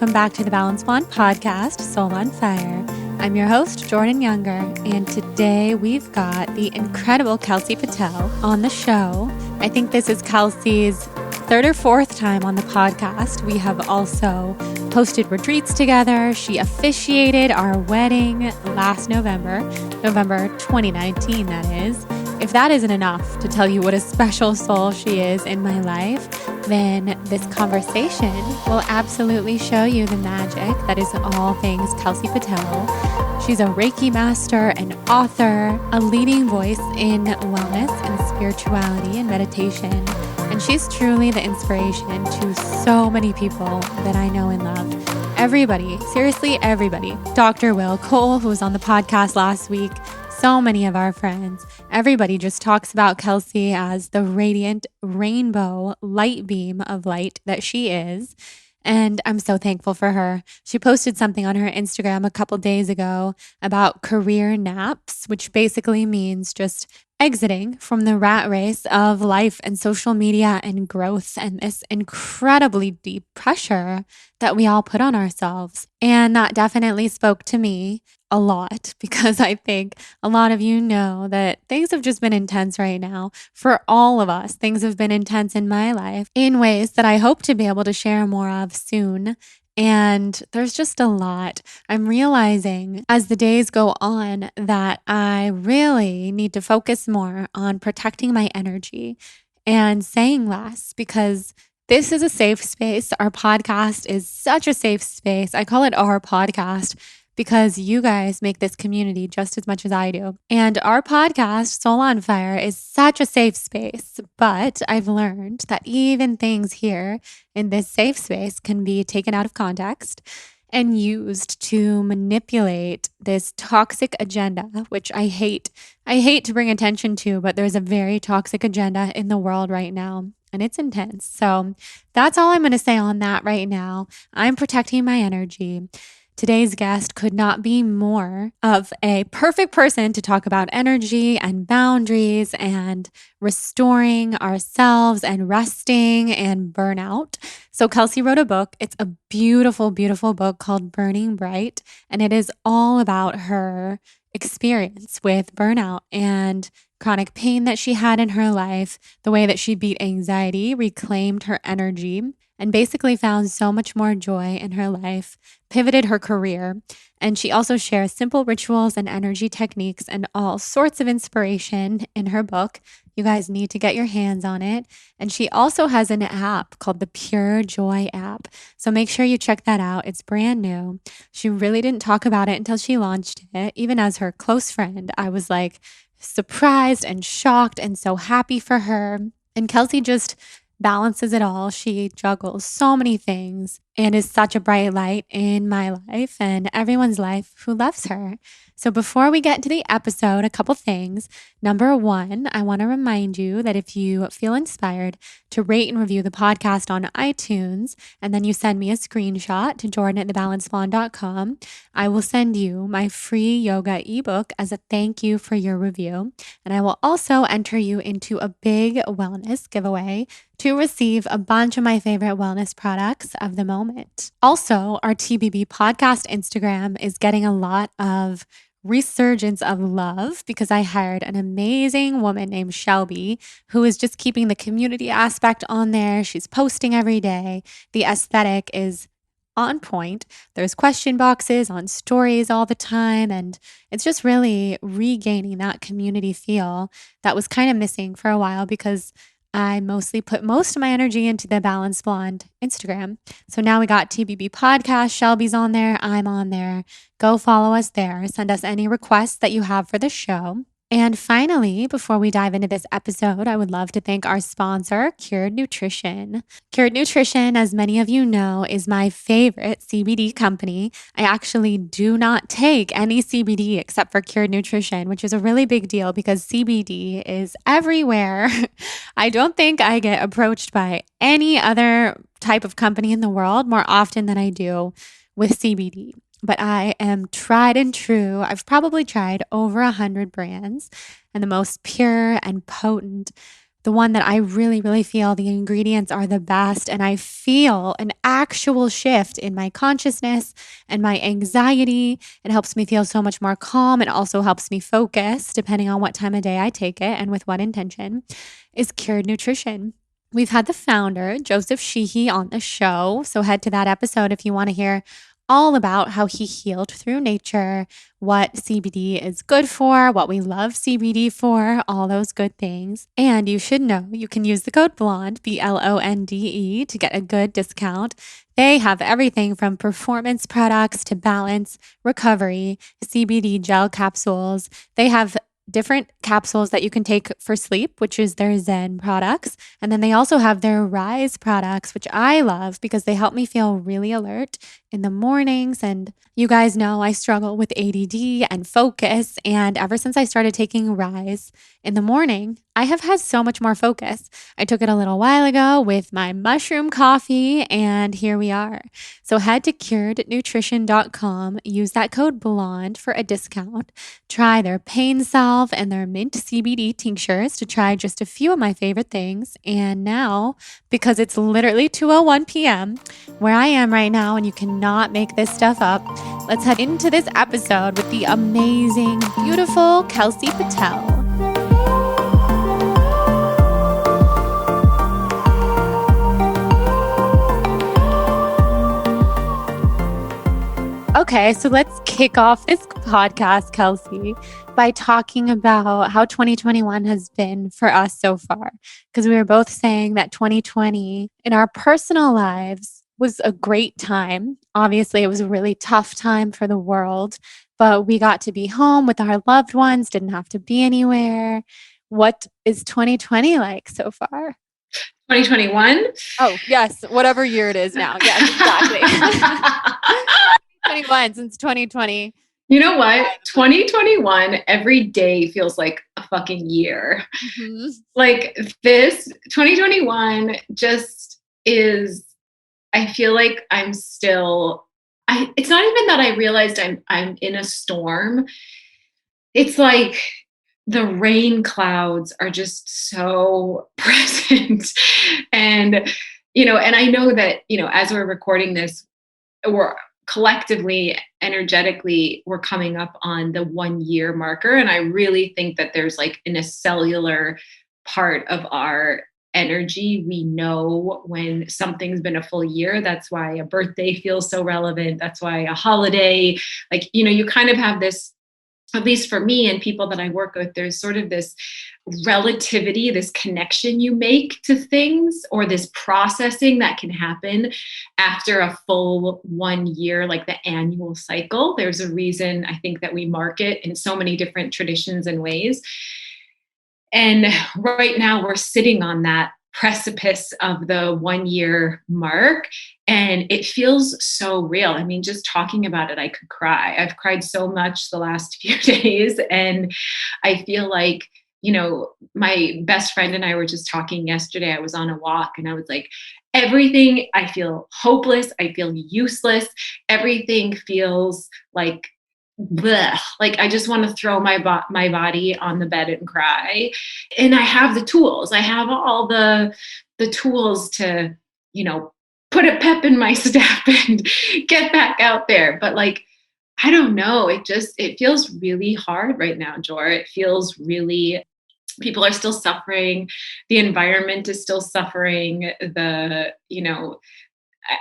welcome back to the Balance Blonde podcast, Soul on Fire. I'm your host, Jordan Younger, and today we've got the incredible Kelsey Patel on the show. I think this is Kelsey's third or fourth time on the podcast. We have also hosted retreats together. She officiated our wedding last November 2019, that is. If that isn't enough to tell you what a special soul she is in my life, then this conversation will absolutely show you the magic that is all things Kelsey Patel. She's a Reiki master, an author, a leading voice in wellness and spirituality and meditation. And she's truly the inspiration to so many people that I know and love. Everybody, seriously, everybody. Dr. Will Cole, who was on the podcast last week, so many of our friends, everybody just talks about Kelsey as the radiant rainbow light beam of light that she is. And I'm so thankful for her. She posted something on her Instagram a couple days ago about career naps, which basically means just exiting from the rat race of life and social media and growth and this incredibly deep pressure that we all put on ourselves. And that definitely spoke to me a lot because I think a lot of you know that things have just been intense right now for all of us. Things have been intense in my life in ways that I hope to be able to share more of soon. And there's just a lot. I'm realizing as the days go on that I really need to focus more on protecting my energy and saying less because this is a safe space. Our podcast is such a safe space. I call it our podcast because you guys make this community just as much as I do. And our podcast, Soul on Fire, is such a safe space. But I've learned that even things here in this safe space can be taken out of context and used to manipulate this toxic agenda, which I hate. I hate to bring attention to, but there's a very toxic agenda in the world right now. And it's intense. So that's all I'm going to say on that right now. I'm protecting my energy. Today's guest could not be more of a perfect person to talk about energy and boundaries and restoring ourselves and resting and burnout. So Kelsey wrote a book. It's a beautiful, beautiful book called Burning Bright, and it is all about her experience with burnout and chronic pain that she had in her life, the way that she beat anxiety, reclaimed her energy, and basically found so much more joy in her life, pivoted her career. And she also shares simple rituals and energy techniques and all sorts of inspiration in her book. You guys need to get your hands on it. And she also has an app called the Pure Joy app. So make sure you check that out. It's brand new. She really didn't talk about it until she launched it. Even as her close friend, I was like surprised and shocked and so happy for her. And Kelsey just balances it all. She juggles so many things and is such a bright light in my life and everyone's life who loves her. So before we get into the episode, a couple things. Number one, I want to remind you that if you feel inspired to rate and review the podcast on iTunes, and then you send me a screenshot to jordan@thebalancedblonde.com, I will send you my free yoga ebook as a thank you for your review. And I will also enter you into a big wellness giveaway to receive a bunch of my favorite wellness products of the moment. Also, our TBB podcast Instagram is getting a lot of resurgence of love because I hired an amazing woman named Shelby who is just keeping the community aspect on there. She's posting every day. The aesthetic is on point. There's question boxes on stories all the time. And it's just really regaining that community feel that was kind of missing for a while because I mostly put most of my energy into the Balanced Blonde Instagram. So now we got TBB Podcast. Shelby's on there. I'm on there. Go follow us there. Send us any requests that you have for the show. And finally, before we dive into this episode, I would love to thank our sponsor, Cured Nutrition. Cured Nutrition, as many of you know, is my favorite CBD company. I actually do not take any CBD except for Cured Nutrition, which is a really big deal because CBD is everywhere. I don't think I get approached by any other type of company in the world more often than I do with CBD. But I am tried and true. I've probably tried over 100 brands, and the most pure and potent the one that I really, really feel the ingredients are the best. And I feel an actual shift in my consciousness and my anxiety. It helps me feel so much more calm. It also helps me focus depending on what time of day I take it and with what intention, is Cured Nutrition. We've had the founder, Joseph Sheehy, on the show. So head to that episode if you want to hear all about how he healed through nature, what CBD is good for, what we love CBD for, all those good things. And you should know you can use the code BLONDE, BLONDE, to get a good discount. They have everything from performance products to balance, recovery, CBD gel capsules. They have different capsules that you can take for sleep, which is their Zen products. And then they also have their Rise products, which I love because they help me feel really alert in the mornings. And you guys know I struggle with ADD and focus. And ever since I started taking Rise in the morning, I have had so much more focus. I took it a little while ago with my mushroom coffee, and here we are. So head to curednutrition.com, use that code BLONDE for a discount. Try their pain salve and their mint CBD tinctures to try just a few of my favorite things. And now, because it's literally 2:01 p.m. where I am right now, and you cannot make this stuff up, let's head into this episode with the amazing, beautiful Kelsey Patel. Okay, so let's kick off this podcast, Kelsey, by talking about how 2021 has been for us so far. Because we were both saying that 2020 in our personal lives was a great time. Obviously, it was a really tough time for the world, but we got to be home with our loved ones, didn't have to be anywhere. What is 2020 like so far? 2021? Oh, yes, whatever year it is now. Yes, exactly. 21 since 2020. You know what? 2021, every day feels like a fucking year. Mm-hmm. Like this 2021 just is, I feel like I'm still, it's not even that I realized I'm in a storm. It's like the rain clouds are just so present. And, and I know that, as we're recording this, we're collectively, energetically, we're coming up on the 1 year marker. And I really think that there's like in a cellular part of our energy, we know when something's been a full year. That's why a birthday feels so relevant. That's why a holiday, like, you kind of have this, at least for me and people that I work with, there's sort of this relativity, this connection you make to things, or this processing that can happen after a full 1 year, like the annual cycle. There's a reason I think that we mark it in so many different traditions and ways. And right now we're sitting on that precipice of the 1 year mark. And it feels so real. I mean, just talking about it, I could cry. I've cried so much the last few days. And I feel like, my best friend and I were just talking yesterday. I was on a walk and I was like, everything, I feel hopeless. I feel useless. Everything feels like, bleh. Like I just want to throw my body on the bed and cry. And I have the tools. I have all the tools to, put a pep in my step and get back out there. But like, I don't know. It feels really hard right now, Jor. It feels really, people are still suffering. The environment is still suffering.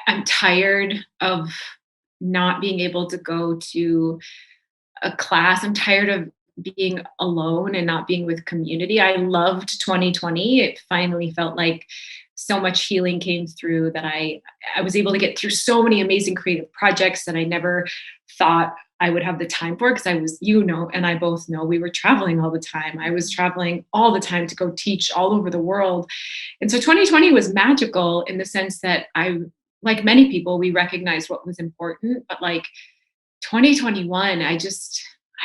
I'm tired of not being able to go to a class. I'm tired of being alone and not being with community. I loved 2020. It finally felt like so much healing came through that I was able to get through so many amazing creative projects that I never thought I would have the time for, because I was, and I both know we were traveling all the time. I was traveling all the time to go teach all over the world. And so 2020 was magical in the sense that like many people, we recognized what was important, but like 2021, I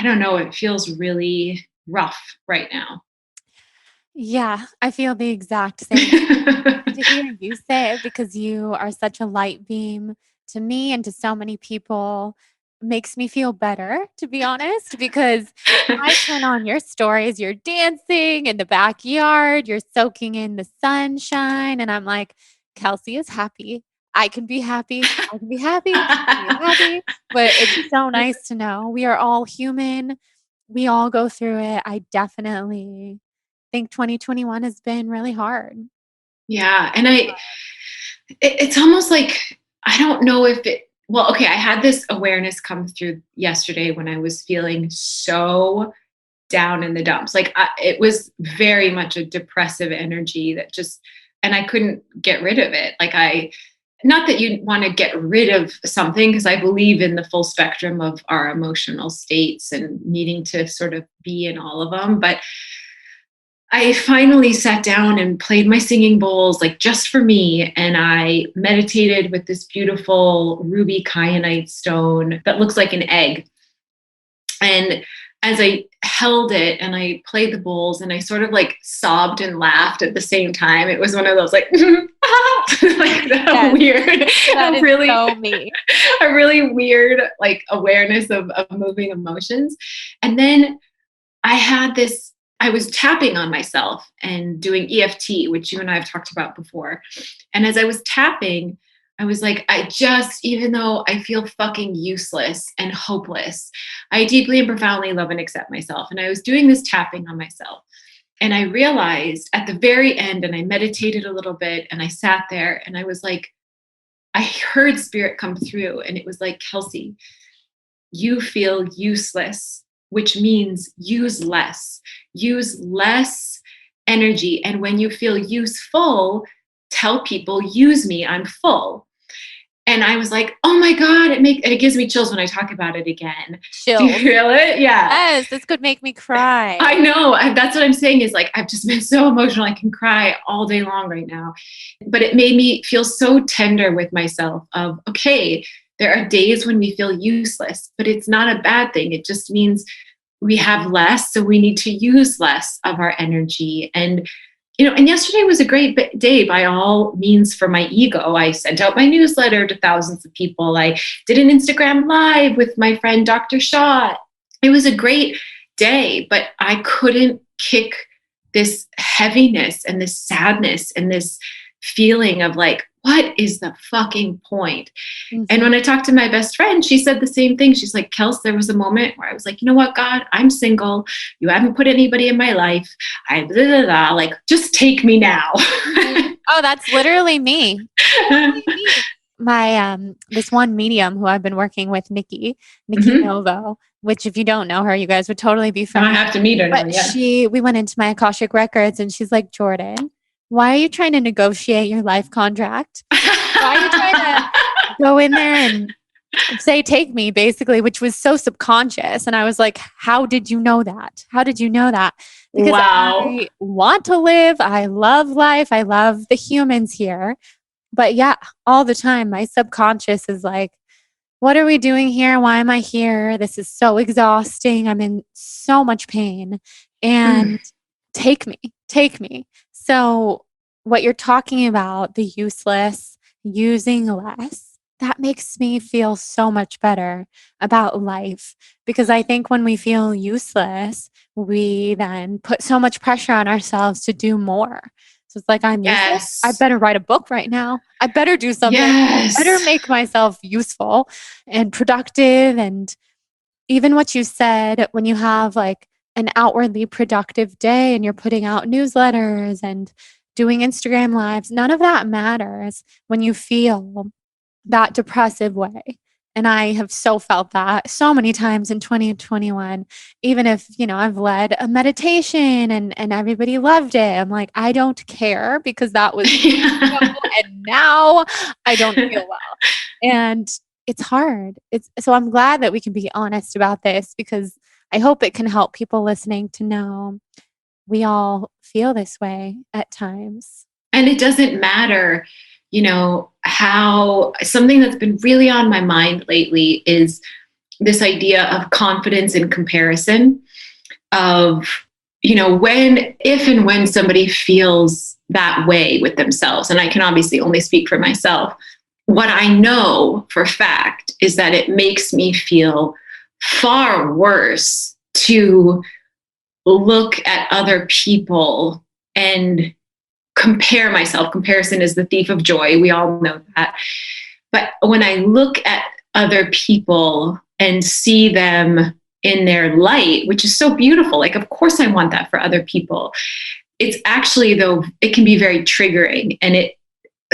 don't know, it feels really rough right now. Yeah, I feel the exact same. To hear you say it, because you are such a light beam to me and to so many people. makes me feel better, to be honest, because I turn on your stories, you're dancing in the backyard, you're soaking in the sunshine, and I'm like, Kelsey is happy. I can be happy. I can be happy. She can be happy. But it's so nice to know we are all human. We all go through it. I definitely think 2021 has been really hard. Yeah. And it's almost like, I don't know if well, okay, I had this awareness come through yesterday when I was feeling so down in the dumps. Like it was very much a depressive energy that just, and I couldn't get rid of it. Like not that you want to get rid of something, because I believe in the full spectrum of our emotional states and needing to sort of be in all of them. But I finally sat down and played my singing bowls, like just for me. And I meditated with this beautiful ruby kyanite stone that looks like an egg. And as I held it and I played the bowls and I sort of like sobbed and laughed at the same time, it was one of those like, like Yes, weird, that really, so me. a really weird like awareness of moving emotions. And then I was tapping on myself and doing EFT, which you and I have talked about before. And as I was tapping, I was like, even though I feel fucking useless and hopeless, I deeply and profoundly love and accept myself. And I was doing this tapping on myself. And I realized at the very end, and I meditated a little bit and I sat there and I was like, I heard spirit come through and it was like, Kelsey, you feel useless, which means use less energy. And when you feel useful, tell people, use me, I'm full. And I was like, oh my God, it gives me chills when I talk about it again. Chills. Do you feel it? Yeah. Yes, this could make me cry. I know. That's what I'm saying is like, I've just been so emotional. I can cry all day long right now. But it made me feel so tender with myself of, okay, there are days when we feel useless, but it's not a bad thing. It just means we have less. So we need to use less of our energy. And and yesterday was a great day by all means for my ego. I sent out my newsletter to thousands of people. I did an Instagram live with my friend, Dr. Shaw. It was a great day, but I couldn't kick this heaviness and this sadness and this feeling of like, what is the fucking point? Mm-hmm. And when I talked to my best friend, she said the same thing. She's like, Kels, there was a moment where I was like, you know what, God, I'm single. You haven't put anybody in my life. Like, just take me now. Oh, that's literally me. My, this one medium who I've been working with, Nikki mm-hmm. Novo, which if you don't know her, you guys would totally be friends. I have to meet her now, yeah. We went into my Akashic records and she's like, Jordan, why are you trying to negotiate your life contract? Why are you trying to go in there and say, take me, basically, which was so subconscious. And I was like, how did you know that? How did you know that? Because I want to live. I love life. I love the humans here. But yeah, all the time, my subconscious is like, what are we doing here? Why am I here? This is so exhausting. I'm in so much pain. And take me. So what you're talking about, the useless, using less, that makes me feel so much better about life. Because I think when we feel useless, we then put so much pressure on ourselves to do more. So it's like, I'm useless. I better write a book right now. I better do something. Yes. I better make myself useful and productive. And even what you said, when you have like an outwardly productive day and you're putting out newsletters and doing Instagram lives, none of that matters when you feel that depressive way. And I have so felt that so many times in 2021, even if, I've led a meditation and everybody loved it. I'm like, I don't care because that was, and now I don't feel well. And it's hard. So I'm glad that we can be honest about this because I hope it can help people listening to know we all feel this way at times. And it doesn't matter, how something that's been really on my mind lately is this idea of confidence in comparison of, if and when somebody feels that way with themselves. And I can obviously only speak for myself. what I know for a fact is that it makes me feel far worse to look at other people and compare myself. Comparison is the thief of joy. We all know that. But when I look at other people and see them in their light, which is so beautiful, like, of course I want that for other people. It's actually, though, it can be very triggering, and it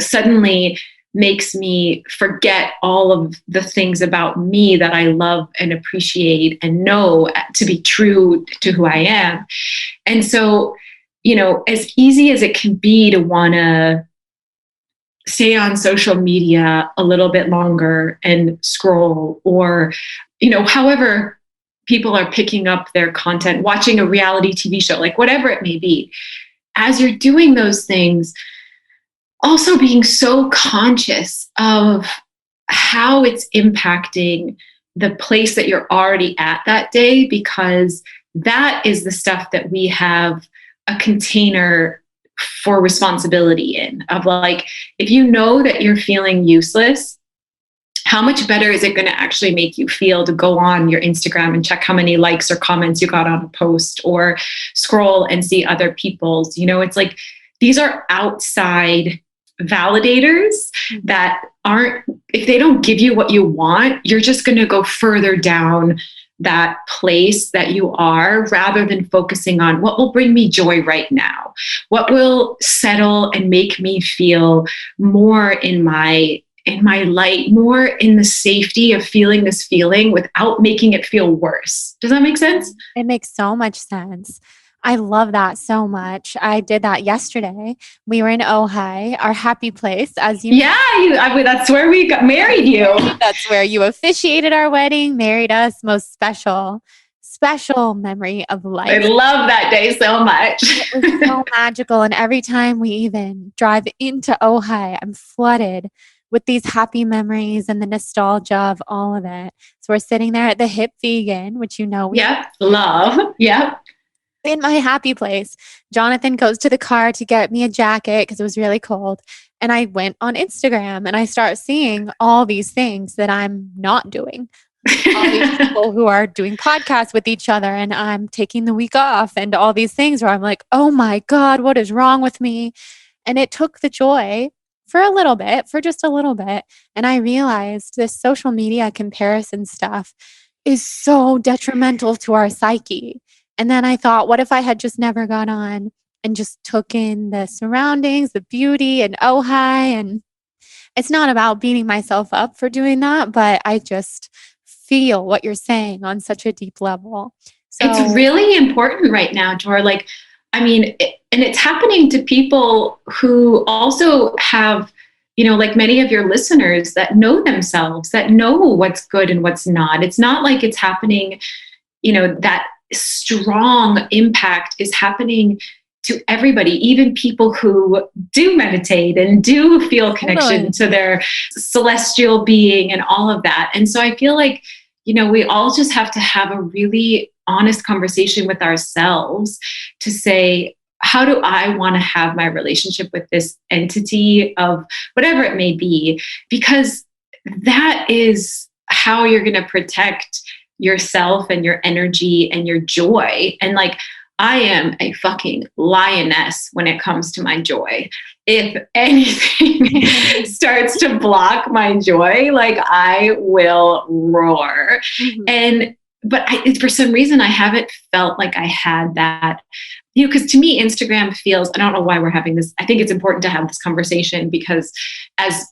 suddenly makes me forget all of the things about me that I love and appreciate and know to be true to who I am. And so, as easy as it can be to want to stay on social media a little bit longer and scroll, or, however people are picking up their content, watching a reality TV show, like whatever it may be, as you're doing those things, also being so conscious of how it's impacting the place that you're already at that day, because that is the stuff that we have a container for responsibility in, of like, if you know that you're feeling useless, how much better is it going to actually make you feel to go on your Instagram and check how many likes or comments you got on a post, or scroll and see other people's, it's like, these are outside validators that aren't, if they don't give you what you want, you're just going to go further down that place that you are, rather than focusing on what will bring me joy right now, what will settle and make me feel more in my light, more in the safety of feeling this feeling without making it feel worse. Does that make sense? It makes so much sense. I love that so much. I did that yesterday. We were in Ojai, our happy place, as you know. That's where we got married you. That's where you officiated our wedding, married us. Most special memory of life. I love that day so much. It was so magical. And every time we even drive into Ojai, I'm flooded with these happy memories and the nostalgia of all of it. So we're sitting there at the Hip Vegan, which love. Yep. In my happy place. Jonathan goes to the car to get me a jacket because it was really cold. And I went on Instagram and I start seeing all these things that I'm not doing. All these people who are doing podcasts with each other, and I'm taking the week off, and all these things where I'm like, oh my God, what is wrong with me? And it took the joy for just a little bit. And I realized this social media comparison stuff is so detrimental to our psyche. And then I thought, what if I had just never got on and just took in the surroundings, the beauty, and Ojai? And it's not about beating myself up for doing that, but I just feel what you're saying on such a deep level. So it's really important right now, Tor. Like, and it's happening to people who also have, like many of your listeners that know themselves, that know what's good and what's not. It's not like it's happening, that strong impact is happening to everybody, even people who do meditate and do feel connection to their celestial being and all of that. And so I feel like, we all just have to have a really honest conversation with ourselves to say, how do I want to have my relationship with this entity of whatever it may be? Because that is how you're going to protect yourself and your energy and your joy. And like, I am a fucking lioness when it comes to my joy. If anything starts to block my joy, like, I will roar. But for some reason, I haven't felt like I had that, because to me, Instagram feels, I don't know why we're having this. I think it's important to have this conversation because as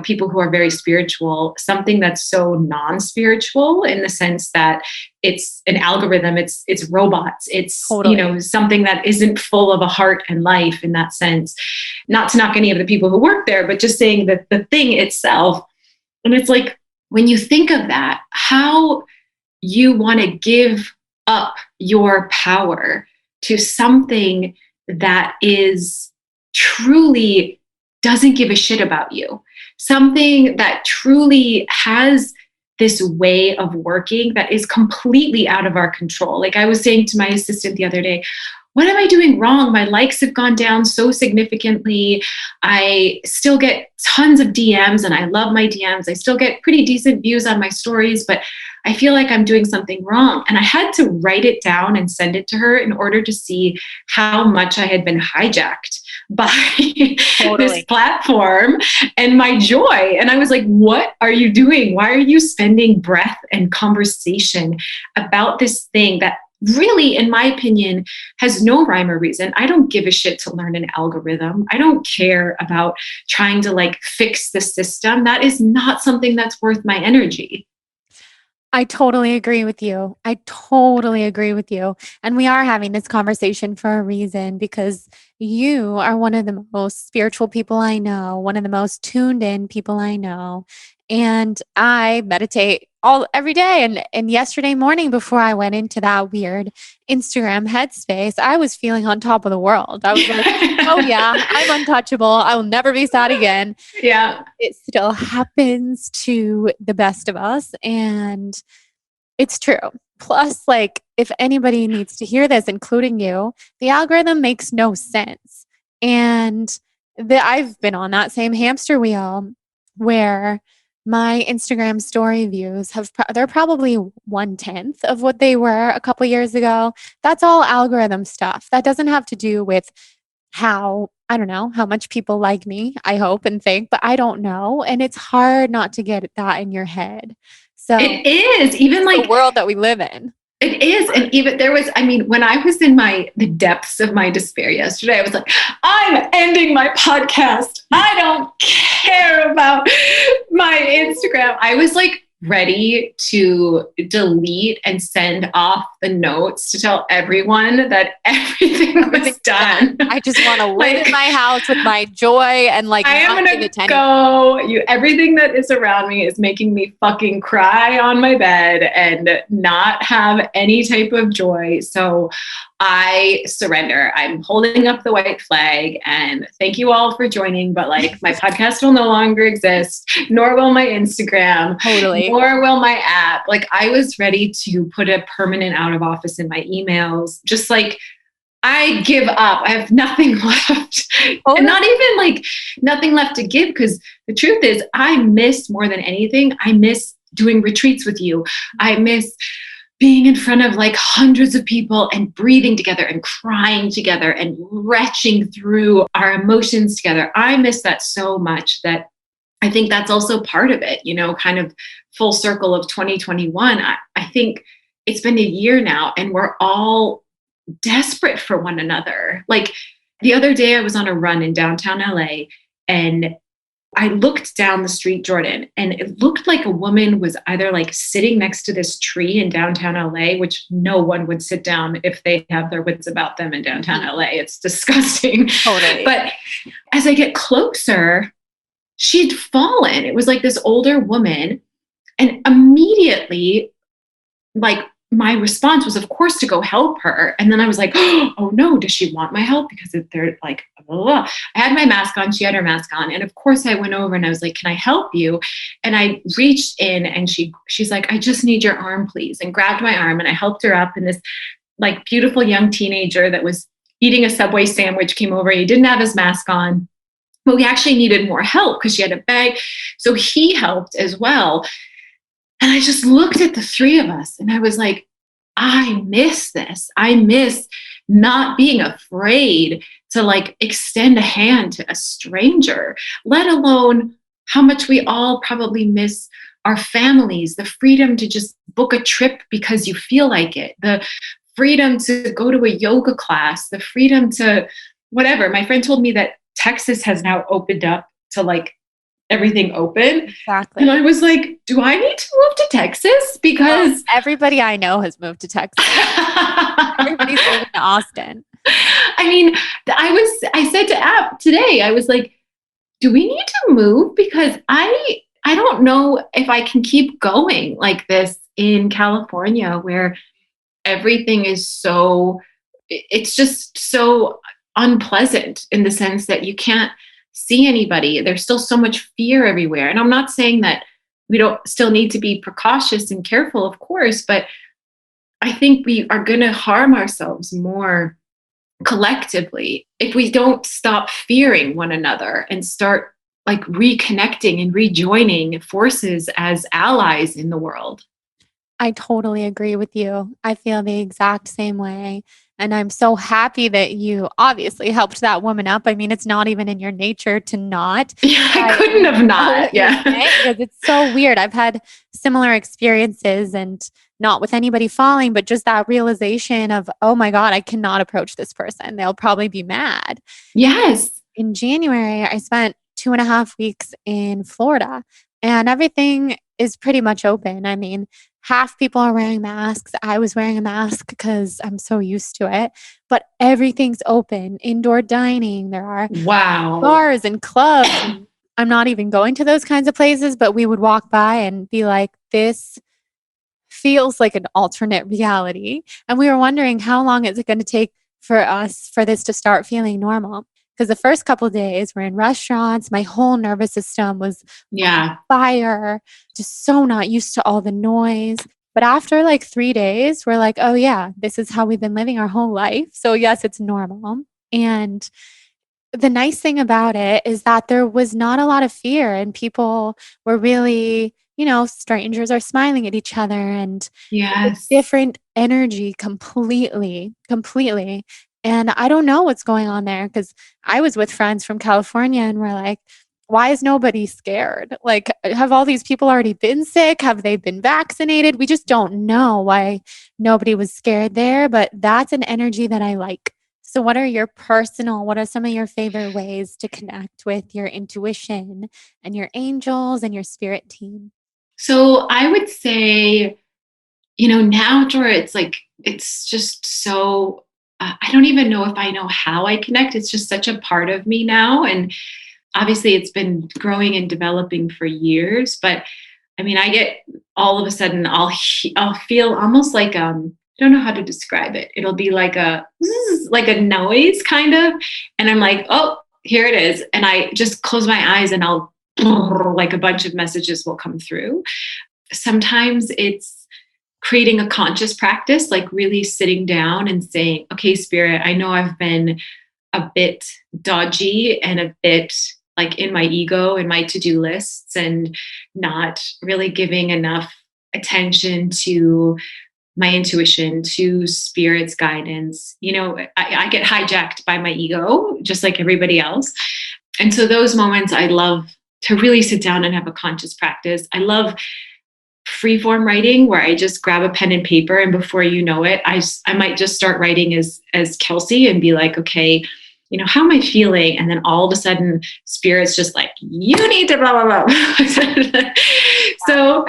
people who are very spiritual, something that's so non-spiritual in the sense that it's an algorithm, it's robots, it's, totally. Something that isn't full of a heart and life in that sense. Not to knock any of the people who work there, but just saying that the thing itself. And it's like, when you think of that, how you want to give up your power to something that is truly doesn't give a shit about you. Something that truly has this way of working that is completely out of our control. Like I was saying to my assistant the other day, what am I doing wrong? My likes have gone down so significantly. I still get tons of DMs and I love my DMs. I still get pretty decent views on my stories, but I feel like I'm doing something wrong. And I had to write it down and send it to her in order to see how much I had been hijacked by this platform and my joy. And I was like, what are you doing? Why are you spending breath and conversation about this thing that really, in my opinion, has no rhyme or reason? I don't give a shit to learn an algorithm. I don't care about trying to like fix the system. That is not something that's worth my energy. I totally agree with you. I totally agree with you. And we are having this conversation for a reason, because you are one of the most spiritual people I know, one of the most tuned in people I know. And I meditate every day. And yesterday morning, before I went into that weird Instagram headspace, I was feeling on top of the world. I was like, oh yeah, I'm untouchable. I will never be sad again. Yeah. It still happens to the best of us. And it's true. Plus, like, if anybody needs to hear this, including you, the algorithm makes no sense. And I've been on that same hamster wheel where my Instagram story views they're probably 1/10 of what they were a couple years ago. That's all algorithm stuff. That doesn't have to do with I don't know, how much people like me, I hope and think, but I don't know. And it's hard not to get that in your head. So it is even like the world that we live in. It is. And even when I was in the depths of my despair yesterday, I was like, I'm ending my podcast. I don't care about my Instagram. I was like ready to delete and send off the notes to tell everyone that everything was done. I just want to live in my house with my joy and like I am going to go. Everything that is around me is making me fucking cry on my bed and not have any type of joy. So I surrender. I'm holding up the white flag, and thank you all for joining. But like, my podcast will no longer exist, nor will my Instagram, nor will my app. Like, I was ready to put a permanent out of office in my emails. Just like, I give up. I have nothing left. And not even like nothing left to give, because the truth is, I miss more than anything. I miss doing retreats with you. I miss being in front of like hundreds of people and breathing together and crying together and retching through our emotions together. I miss that so much that I think that's also part of it, kind of full circle of 2021. I think it's been a year now and we're all desperate for one another. Like the other day I was on a run in downtown LA and I looked down the street, Jordan, and it looked like a woman was either like sitting next to this tree in downtown LA, which no one would sit down if they have their wits about them in downtown LA. It's disgusting. Totally. But as I get closer, she'd fallen. It was like this older woman. And immediately, like, my response was, of course, to go help her. And then I was like, oh no, does she want my help? Because they're like, blah, blah, blah. I had my mask on, she had her mask on. And of course I went over and I was like, can I help you? And I reached in and she's like, I just need your arm, please. And grabbed my arm and I helped her up. And this like beautiful young teenager that was eating a Subway sandwich came over. He didn't have his mask on, but we actually needed more help because she had a bag. So he helped as well. And I just looked at the three of us and I was like, I miss this. I miss not being afraid to like extend a hand to a stranger, let alone how much we all probably miss our families, the freedom to just book a trip because you feel like it, the freedom to go to a yoga class, the freedom to whatever. My friend told me that Texas has now opened up to like everything open. Exactly. And I was like, do I need to move to Texas? Because everybody I know has moved to Texas. Everybody's moving to Austin. I mean, I said to App today, I was like, do we need to move? Because I don't know if I can keep going like this in California where everything is it's just so unpleasant in the sense that you can't see anybody. There's still so much fear everywhere. And I'm not saying that we don't still need to be precautious and careful, of course, but I think we are going to harm ourselves more collectively, if we don't stop fearing one another and start like reconnecting and rejoining forces as allies in the world. I totally agree with you. I feel the exact same way. And I'm so happy that you obviously helped that woman up. I mean, it's not even in your nature to not. Yeah, But I I couldn't have know not. what you're Yeah. saying because it's so weird. I've had similar experiences and not with anybody falling, but just that realization of, oh my God, I cannot approach this person. They'll probably be mad. Yes. In January, I spent 2.5 weeks in Florida and everything is pretty much open. I mean, half people are wearing masks. I was wearing a mask because I'm so used to it, but everything's open. Indoor dining, there are Wow. bars and clubs. And I'm not even going to those kinds of places, but we would walk by and be like, this feels like an alternate reality. And we were wondering how long is it going to take for us for this to start feeling normal? Because the first couple of days we're in restaurants, my whole nervous system was on Yeah. fire, just so not used to all the noise. But after like 3 days, we're like, oh yeah, this is how we've been living our whole life. So yes, it's normal. And the nice thing about it is that there was not a lot of fear and people were really, strangers are smiling at each other and it's a Yes. different energy completely, completely. And I don't know what's going on there because I was with friends from California and we're like, why is nobody scared? Like, have all these people already been sick? Have they been vaccinated? We just don't know why nobody was scared there, but that's an energy that I like. So, what are some of your favorite ways to connect with your intuition and your angels and your spirit team? So I would say, now, Dora, it's like, it's just so, I don't even know if I know how I connect. It's just such a part of me now. And obviously, it's been growing and developing for years. But I mean, I get all of a sudden, I'll feel almost like, I don't know how to describe it. It'll be like a zzz, like a noise kind of. And I'm like, oh, here it is. And I just close my eyes and I'll like a bunch of messages will come through. Sometimes it's creating a conscious practice, like really sitting down and saying, okay, spirit, I know I've been a bit dodgy and a bit like in my ego and my to-do lists and not really giving enough attention to my intuition, to spirit's guidance. I get hijacked by my ego, just like everybody else. And so those moments I love to really sit down and have a conscious practice. I love free form writing where I just grab a pen and paper and before you know it, I might just start writing as Kelsey and be like, okay, how am I feeling? And then all of a sudden spirit's just like, you need to blah, blah, blah. So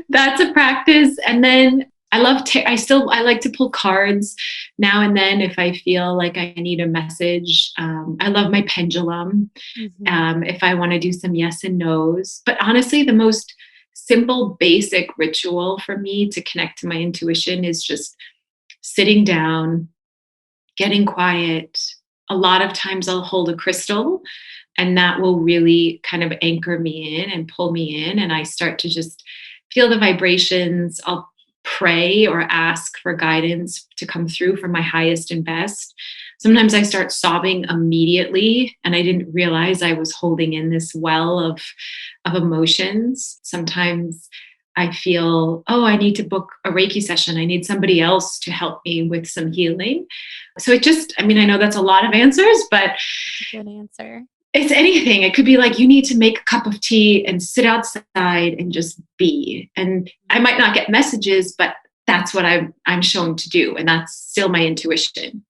that's a practice. And then I I like to pull cards now and then if I feel like I need a message. I love my pendulum. Mhm. If I want to do some yes and no's, but honestly, the most simple, basic ritual for me to connect to my intuition is just sitting down, getting quiet. A lot of times I'll hold a crystal and that will really kind of anchor me in and pull me in. And I start to just feel the vibrations. I'll pray or ask for guidance to come through from my highest and best. Sometimes I start sobbing immediately and I didn't realize I was holding in this well of emotions. Sometimes I feel, oh, I need to book a Reiki session. I need somebody else to help me with some healing. So I know that's a lot of answers, but That's a good answer. it's anything. It could be like you need to make a cup of tea and sit outside and just be. And I might not get messages, but that's what I'm shown to do. And that's still my intuition.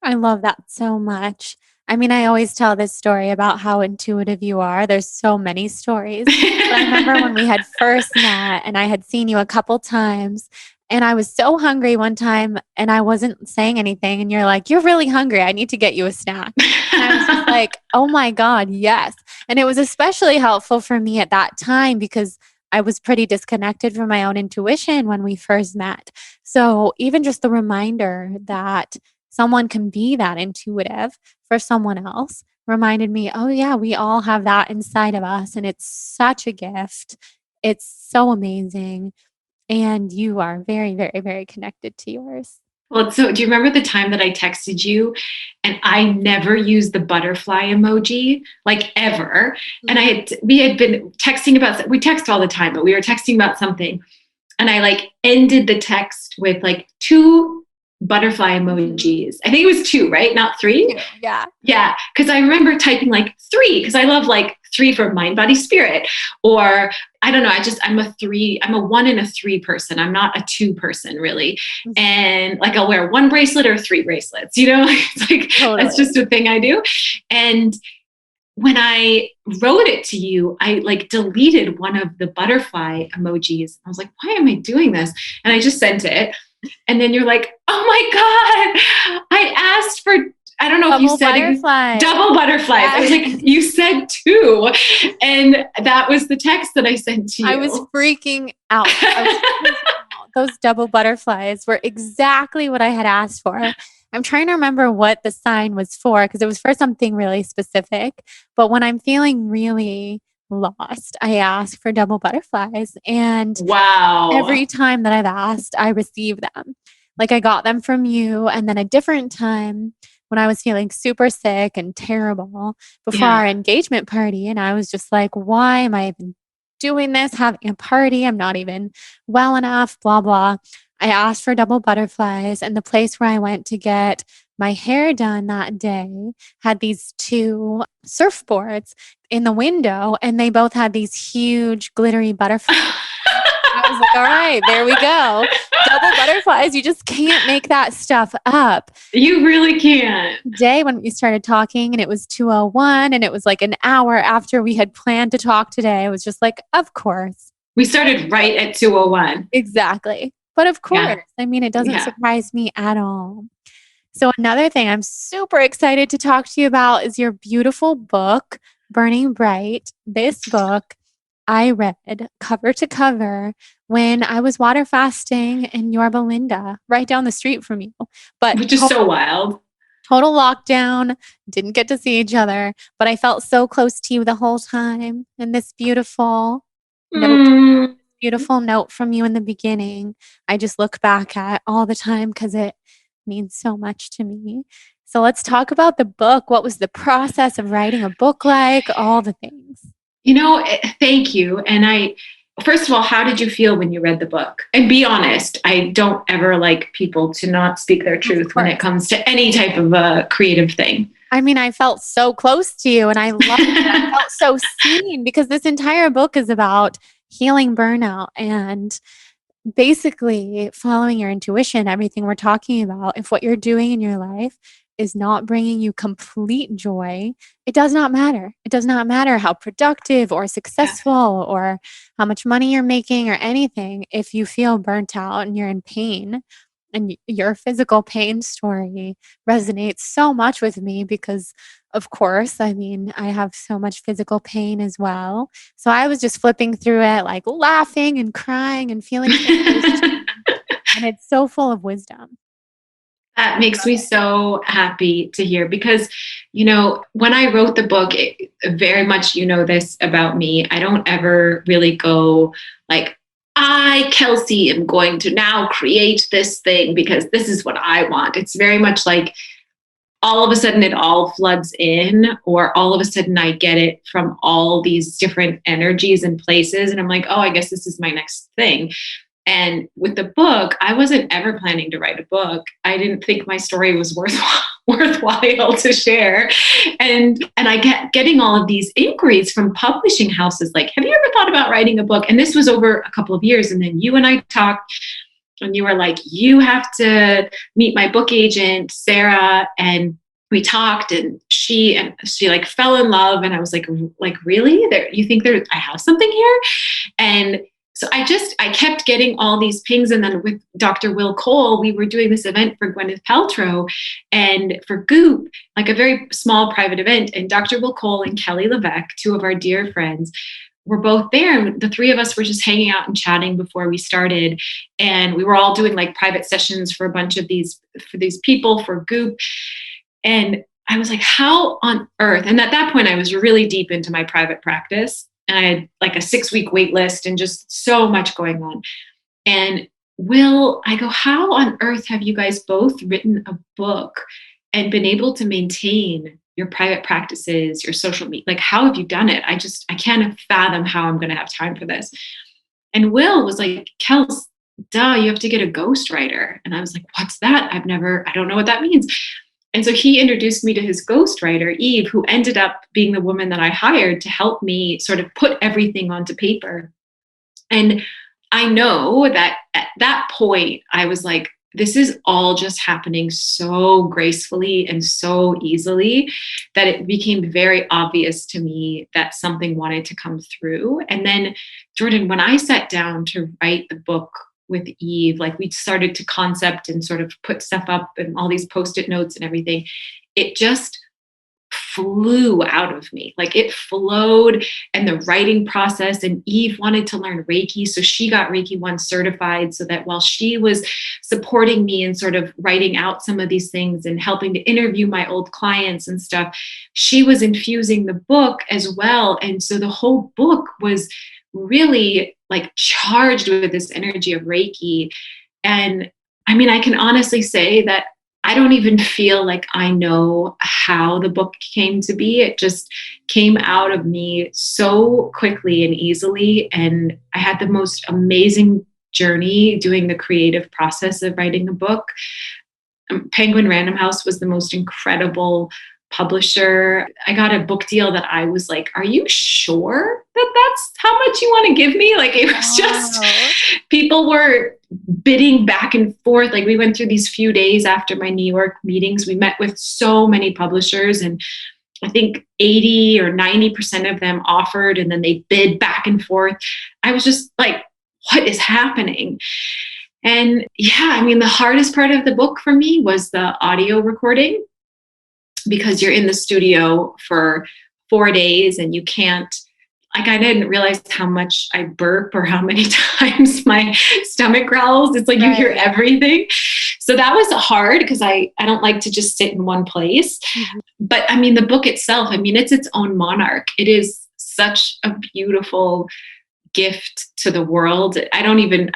I love that so much. I mean, I always tell this story about how intuitive you are. There's so many stories. But I remember when we had first met and I had seen you a couple times and I was so hungry one time and I wasn't saying anything and you're like, "You're really hungry. I need to get you a snack." And I was just like, "Oh my God, yes." And it was especially helpful for me at that time because I was pretty disconnected from my own intuition when we first met. So even just the reminder that someone can be that intuitive for someone else reminded me, oh, yeah, we all have that inside of us. And it's such a gift. It's so amazing. And you are very, very, very connected to yours. Well, so do you remember the time that I texted you and I never used the butterfly emoji, like ever? And we had been texting about, we text all the time, but we were texting about something. And I like ended the text with like two butterfly emojis. I think it was two, right? Not three. Yeah. Yeah. Cause I remember typing like three, cause I love like three for mind, body, spirit. Or I don't know. I'm a three, I'm a 1 and a 3 person. I'm not a 2 person really. And like, I'll wear 1 bracelet or 3 bracelets, you know, it's like, Totally. that's just a thing I do. And when I wrote it to you, I like deleted one of the butterfly emojis. I was like, why am I doing this? And I just sent it. And then you're like, oh my God, I asked for, I don't know double if you said butterflies. Double butterflies. Yeah. I was like, you said 2. And that was the text that I sent to you. I was freaking out. Those double butterflies were exactly what I had asked for. I'm trying to remember what the sign was for because it was for something really specific. But when I'm feeling really lost, I ask for double butterflies. And wow, every time that I've asked, I receive them. Like I got them from you. And then a different time when I was feeling super sick and terrible before our engagement party. And I was just like, why am I even doing this, having a party? I'm not even well enough, blah, blah. I asked for double butterflies, and the place where I went to get my hair done that day had these 2 surfboards in the window, and they both had these huge glittery butterflies. I was like, all right, there we go. Double butterflies. You just can't make that stuff up. You really can't. Day when we started talking and it was 2:01 and it was like an hour after we had planned to talk today. I was just like, of course. We started right at 2:01. Exactly. But of course, I mean, it doesn't surprise me at all. So another thing I'm super excited to talk to you about is your beautiful book, Burning Bright. This book I read cover to cover when I was water fasting in Yorba Linda, right down the street from you. But which is so wild. Total lockdown, didn't get to see each other, but I felt so close to you the whole time. And this beautiful note from you in the beginning, I just look back at all the time because it means so much to me. So let's talk about the book. What was the process of writing a book like? All the things. You know, thank you. And first of all, how did you feel when you read the book? And be honest, I don't ever like people to not speak their truth when it comes to any type of a creative thing. I mean, I felt so close to you and I loved it. I felt so seen because this entire book is about healing burnout and basically following your intuition, everything we're talking about. If what you're doing in your life is not bringing you complete joy, it does not matter. It does not matter how productive or successful or how much money you're making or anything. If you feel burnt out and you're in pain, and your physical pain story resonates so much with me because, of course, I mean, I have so much physical pain as well. So I was just flipping through it, like laughing and crying and feeling so close to you. And it's so full of wisdom. That makes me so happy to hear because, you know, when I wrote the book, very much, you know, this about me, I don't ever really go like, I, Kelsey, am going to now create this thing because this is what I want. It's very much like all of a sudden it all floods in, or all of a sudden I get it from all these different energies and places. And I'm like, oh, I guess this is my next thing. And with the book, I wasn't ever planning to write a book. I didn't think my story was worthwhile to share. And I kept getting all of these inquiries from publishing houses like, have you ever thought about writing a book? And this was over a couple of years. And then you and I talked and you were like, you have to meet my book agent, Sarah. And we talked and she like fell in love. And I was like really? You think I have something here? And so I kept getting all these pings. And then with Dr. Will Cole, we were doing this event for Gwyneth Paltrow and for Goop, like a very small private event. And Dr. Will Cole and Kelly LeVesque, 2 of our dear friends, were both there. And the 3 of us were just hanging out and chatting before we started. And we were all doing like private sessions for a bunch of these people for Goop. And I was like, how on earth? And at that point, I was really deep into my private practice. And I had like a 6-week wait list and just so much going on. And Will, I go, how on earth have you guys both written a book and been able to maintain your private practices, your social media? Like, how have you done it? I can't fathom how I'm going to have time for this. And Will was like, Kels, duh, you have to get a ghostwriter. And I was like, what's that? I don't know what that means. And so he introduced me to his ghostwriter, Eve, who ended up being the woman that I hired to help me sort of put everything onto paper. And I know that at that point, I was like, this is all just happening so gracefully and so easily that it became very obvious to me that something wanted to come through. And then, Jordan, when I sat down to write the book with Eve, like we started to concept and sort of put stuff up and all these post-it notes and everything, it just flew out of me. Like it flowed, and the writing process. And Eve wanted to learn Reiki. So she got Reiki 1 certified so that while she was supporting me and sort of writing out some of these things and helping to interview my old clients and stuff, she was infusing the book as well. And so the whole book was really like charged with this energy of Reiki. And I mean, I can honestly say that I don't even feel like I know how the book came to be. It just came out of me so quickly and easily. And I had the most amazing journey doing the creative process of writing a book. Penguin Random House was the most incredible publisher. I got a book deal that I was like, are you sure that that's how much you want to give me? Like it was just, people were bidding back and forth. Like we went through these few days after my New York meetings. We met with so many publishers, and I think 80 or 90% of them offered, and then they bid back and forth. I was just like, what is happening? And yeah, I mean, the hardest part of the book for me was the audio recording, because you're in the studio for 4 days and you can't, like, I didn't realize how much I burp or how many times my stomach growls. It's like you hear everything. So that was hard because I don't like to just sit in one place. Mm-hmm. But I mean, the book itself, I mean, it's its own monarch. It is such a beautiful gift to the world. I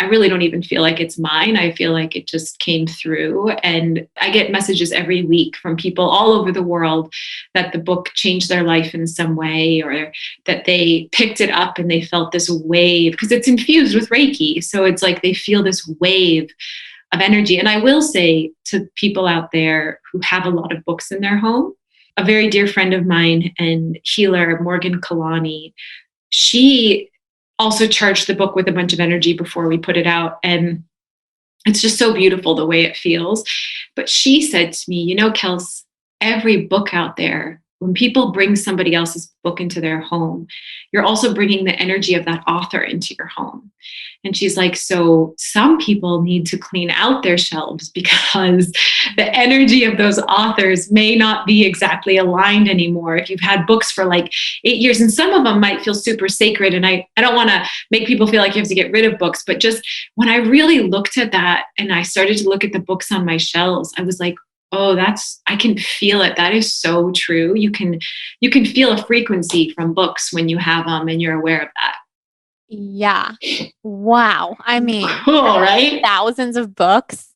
really don't even feel like it's mine. I feel like it just came through. And I get messages every week from people all over the world that the book changed their life in some way, or that they picked it up and they felt this wave, because it's infused with Reiki. So it's like they feel this wave of energy. And I will say to people out there who have a lot of books in their home, a very dear friend of mine and healer, Morgan Kalani, she also charged the book with a bunch of energy before we put it out. And it's just so beautiful the way it feels. But she said to me, you know, Kels, every book out there, when people bring somebody else's book into their home, you're also bringing the energy of that author into your home. And she's like, so some people need to clean out their shelves because the energy of those authors may not be exactly aligned anymore. If you've had books for like 8 years, and some of them might feel super sacred. And I don't want to make people feel like you have to get rid of books, but just when I really looked at that and I started to look at the books on my shelves, I was like, oh, I can feel it. That is so true. You can feel a frequency from books when you have them and you're aware of that. Yeah. Wow. I mean, cool, right? thousands of books,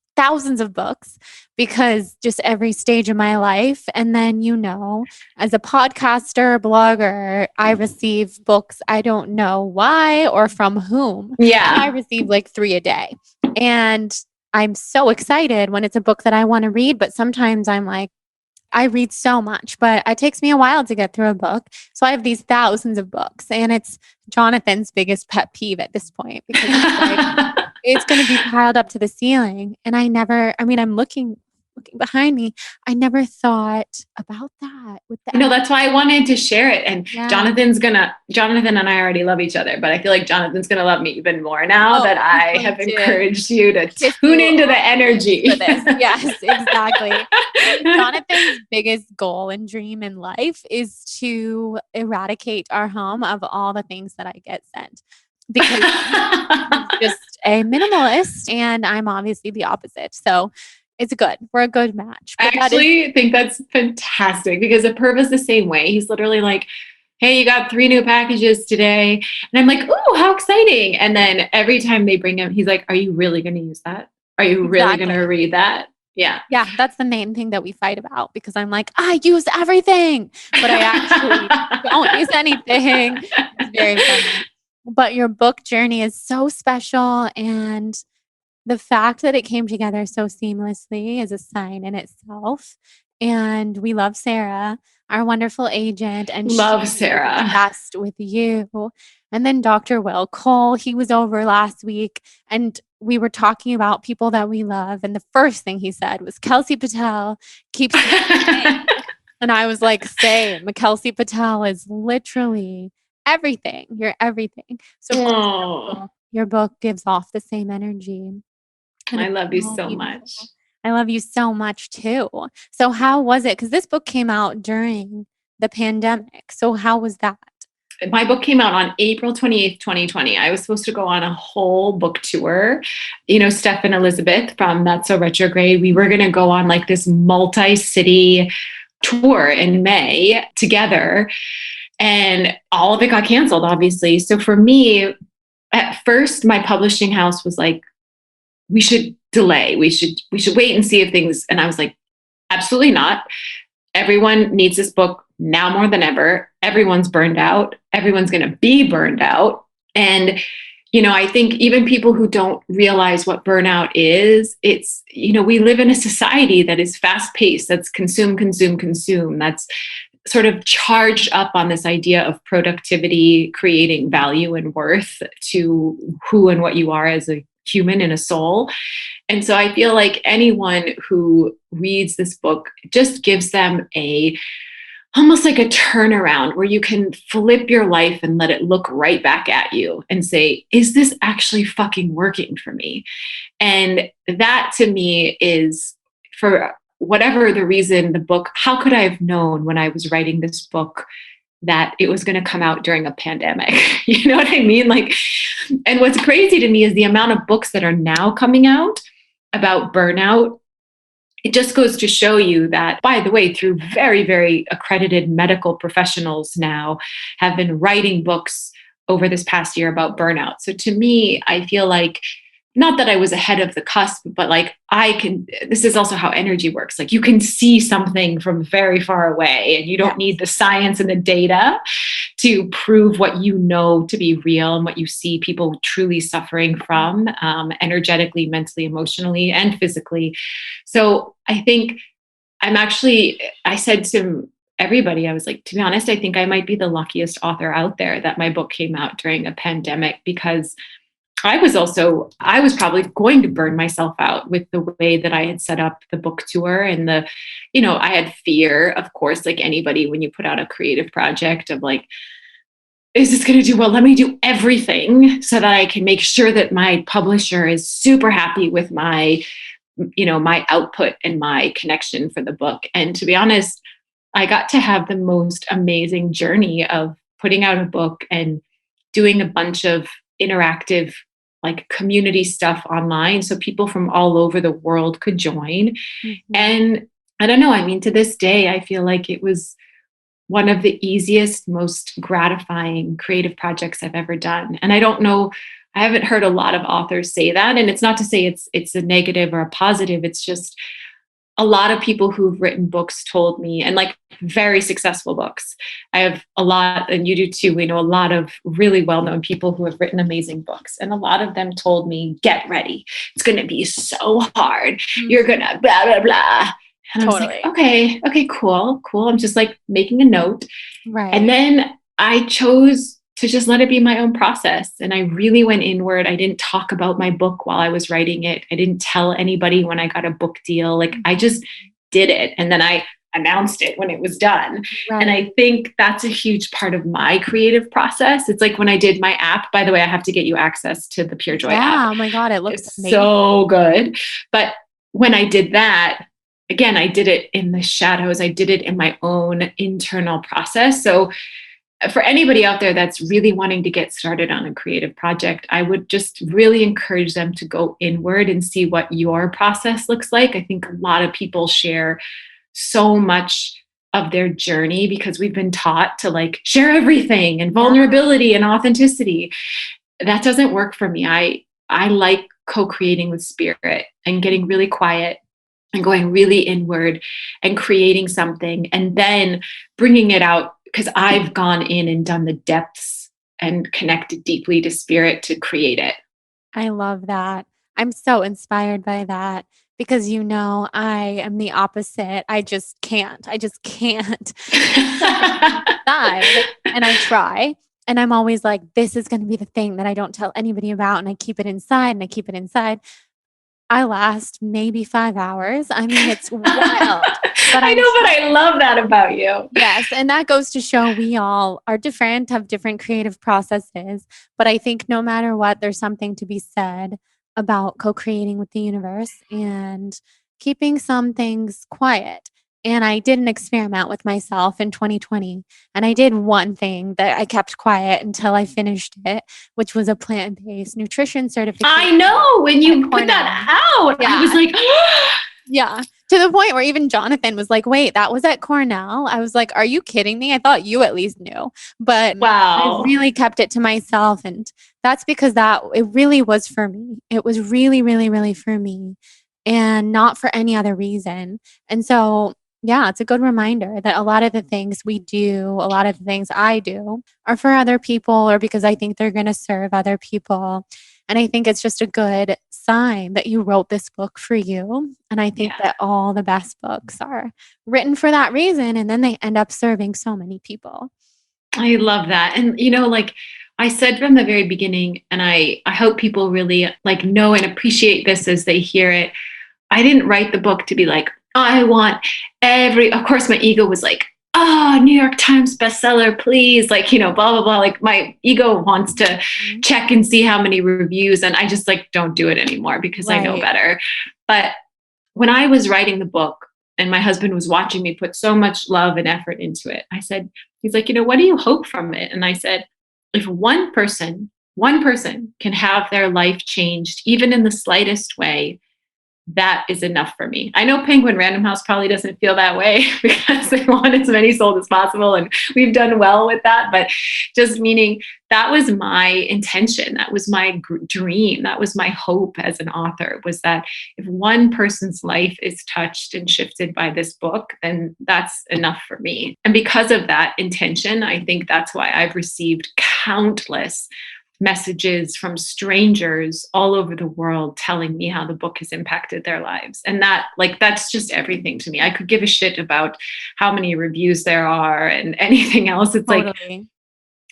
because just every stage of my life. And then, you know, as a podcaster, blogger, I receive books. I don't know why or from whom. Yeah. I receive like 3 a day. And I'm so excited when it's a book that I want to read, but sometimes I'm like, I read so much, but it takes me a while to get through a book. So I have these thousands of books, and it's Jonathan's biggest pet peeve at this point, because it's like, it's going to be piled up to the ceiling. And I'm looking behind me. I never thought about that. That's why I wanted to share it. And yeah. Jonathan and I already love each other, but I feel like Jonathan's going to love me even more now that I have encouraged you to tune into the energy. For this. Yes, exactly. Jonathan's biggest goal and dream in life is to eradicate our home of all the things that I get sent, because he's just a minimalist and I'm obviously the opposite. So it's good. We're a good match. I actually think that's fantastic, because Apurva's the same way. He's literally like, hey, you got 3 new packages today. And I'm like, ooh, how exciting. And then every time they bring him, he's like, are you really going to use that? Are you really going to Exactly. read that? Yeah. Yeah, that's the main thing that we fight about because I'm like, I use everything, but I actually don't use anything. It's very funny. But your book journey is so special. And the fact that it came together so seamlessly is a sign in itself. And we love Sarah, our wonderful agent, and Love she is Sarah. obsessed with you. And then Dr. Will Cole, he was over last week and we were talking about people that we love. And the first thing he said was Kelsey Patel keeps me sane. And I was like, same. Kelsey Patel is literally everything. You're everything. So full Oh, circle, your book gives off the same energy. And I it's love you so so beautiful. much. I love you so much too. So how was it? Because this book came out during the pandemic. So how was that? My book came out on April 28th, 2020. I was supposed to go on a whole book tour. You know, Steph and Elizabeth from That's So Retrograde, we were going to go on like this multi-city tour in May together. And all of it got canceled, obviously. So for me, at first, my publishing house was like, we should delay. We should wait and see if things. And I was like, absolutely not. Everyone needs this book now more than ever. Everyone's burned out. Everyone's going to be burned out. And, you know, I think even people who don't realize what burnout is, it's, you know, we live in a society that is fast paced, that's consume, consume, consume, that's sort of charged up on this idea of productivity, creating value and worth to who and what you are as a human and a soul. And so I feel like anyone who reads this book just gives them a almost like a turnaround where you can flip your life and let it look right back at you and say, is this actually fucking working for me? And that to me is, for whatever the reason, the book, how could I have known when I was writing this book that it was going to come out during a pandemic? You know what I mean? Like, and what's crazy to me is the amount of books that are now coming out about burnout. It just goes to show you that, by the way, through very, very accredited medical professionals now have been writing books over this past year about burnout. So to me, I feel like, not that I was ahead of the cusp, but like this is also how energy works. Like you can see something from very far away and you don't need the science and the data to prove what you know to be real and what you see people truly suffering from, energetically, mentally, emotionally, and physically. So I think I said to everybody, I was like, to be honest, I think I might be the luckiest author out there that my book came out during a pandemic, because I was probably going to burn myself out with the way that I had set up the book tour and I had fear, of course, like anybody, when you put out a creative project of like, is this going to do well? Let me do everything so that I can make sure that my publisher is super happy with my output and my connection for the book. And to be honest, I got to have the most amazing journey of putting out a book and doing a bunch of interactive like community stuff online so people from all over the world could join. Mm-hmm. And I don't know, I mean, to this day, I feel like it was one of the easiest, most gratifying creative projects I've ever done. And I don't know, I haven't heard a lot of authors say that. And it's not to say it's a negative or a positive. It's just a lot of people who've written books told me, and like very successful books. I have a lot, and you do too. We know a lot of really well-known people who have written amazing books. And a lot of them told me, get ready. It's going to be so hard. Mm-hmm. You're going to blah, blah, blah. And totally. I was like, okay, cool. I'm just like making a note. Right. And then I chose to just let it be my own process. And I really went inward. I didn't talk about my book while I was writing it. I didn't tell anybody when I got a book deal. Like I just did it. And then I announced it when it was done. Right. And I think that's a huge part of my creative process. It's like when I did my app, by the way, I have to get you access to the Pure Joy app. Oh my God, it looks amazing. So good. But when I did that, again, I did it in the shadows. I did it in my own internal process. So for anybody out there that's really wanting to get started on a creative project, I would just really encourage them to go inward and see what your process looks like. I think a lot of people share so much of their journey because we've been taught to like share everything and vulnerability and authenticity. That doesn't work for me. I like co-creating with spirit and getting really quiet and going really inward and creating something and then bringing it out because I've gone in and done the depths and connected deeply to spirit to create it. I love that. I'm so inspired by that because I am the opposite. I just can't. I just can't. Inside, and I try. And I'm always like, this is going to be the thing that I don't tell anybody about. And I keep it inside and I keep it inside. I last maybe 5 hours. I mean, it's wild. But I know, but I love that about you. Yes. And that goes to show we all are different, have different creative processes. But I think no matter what, there's something to be said about co-creating with the universe and keeping some things quiet. And I did an experiment with myself in 2020. And I did one thing that I kept quiet until I finished it, which was a plant-based nutrition certification. I know. When you put that out, I was like, yeah. To the point where even Jonathan was like, wait, that was at Cornell? I was like, are you kidding me? I thought you at least knew. But wow. I really kept it to myself. And that's because it really was for me. It was really, really, really for me and not for any other reason. And so, yeah, it's a good reminder that a lot of the things we do, a lot of the things I do are for other people or because I think they're going to serve other people. And I think it's just a good sign that you wrote this book for you. And I think that all the best books are written for that reason. And then they end up serving so many people. I love that. And, like I said from the very beginning, and I hope people really like know and appreciate this as they hear it. I didn't write the book to be like, I want of course my ego was like, New York Times bestseller, please. Like, blah, blah, blah. Like my ego wants to check and see how many reviews. And I just like, don't do it anymore because I know better. But when I was writing the book and my husband was watching me put so much love and effort into it, he's like, what do you hope from it? And I said, if one person can have their life changed, even in the slightest way, that is enough for me. I know Penguin Random House probably doesn't feel that way because they want as many sold as possible. And we've done well with that. But just meaning that was my intention. That was my dream. That was my hope as an author, was that if one person's life is touched and shifted by this book, then that's enough for me. And because of that intention, I think that's why I've received countless messages from strangers all over the world telling me how the book has impacted their lives. And that's just everything to me. I could give a shit about how many reviews there are and anything else. It's totally. Like,